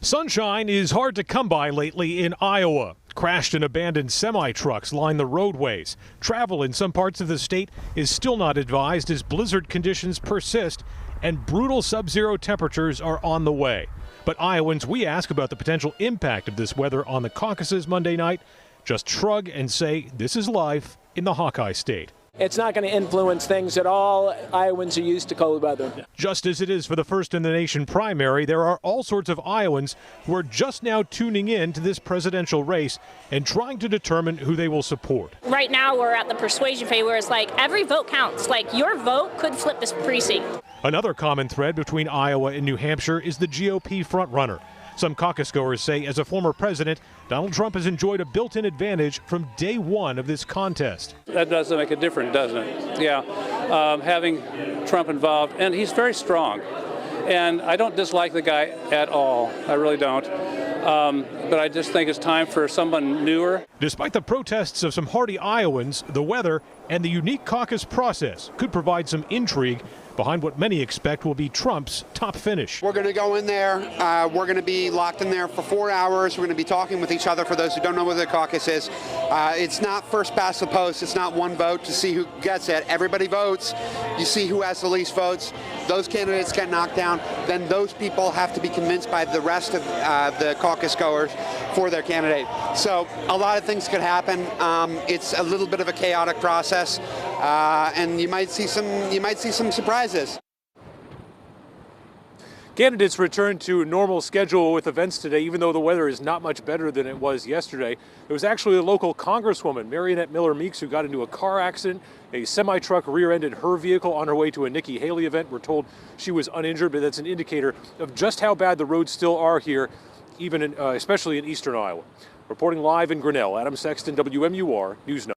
Sunshine is hard to come by lately in Iowa. Crashed and abandoned semi-trucks line the roadways. Travel in some parts of the state is still not advised as blizzard conditions persist and brutal sub-zero temperatures are on the way. But Iowans we ask about the potential impact of this weather on the caucuses Monday night just shrug and say this is life in the Hawkeye State. It's not going to influence things at all. Iowans are used to cold weather. Just as it is for the First in the Nation primary, there are all sorts of Iowans who are just now tuning in to this presidential race and trying to determine who they will support. Right now we're at the persuasion phase where it's like every vote counts. Like your vote could flip this precinct. Another common thread between Iowa and New Hampshire is the GOP frontrunner. Some caucus goers say as a former president, Donald Trump has enjoyed a built-in advantage from day one of this contest. That doesn't make a difference, doesn't it? Yeah, having Trump involved, and he's very strong. And I don't dislike the guy at all. I really don't. But I just think it's time for someone newer. Despite the protests of some hardy Iowans, the weather and the unique caucus process could provide some intrigue behind what many expect will be Trump's top finish. We're going to go in there. We're going to be locked in there for 4 hours. We're going to be talking with each other. For those who don't know what the caucus is, it's not first past the post. It's not one vote to see who gets it. Everybody votes. You see who has the least votes. Those candidates get knocked down. Then those people have to be convinced by the rest of the caucus goers for their candidate. So a lot of things could happen. It's a little bit of a chaotic process, and you might see some surprises. Candidates returned to a normal schedule with events today, even though the weather is not much better than it was yesterday. It was actually a local congresswoman, Marionette Miller Meeks, who got into a car accident. A semi-truck rear-ended her vehicle on her way to a Nikki Haley event. We're told she was uninjured, but that's an indicator of just how bad the roads still are here, even especially in eastern Iowa. Reporting live in Grinnell, Adam Sexton, WMUR News 9.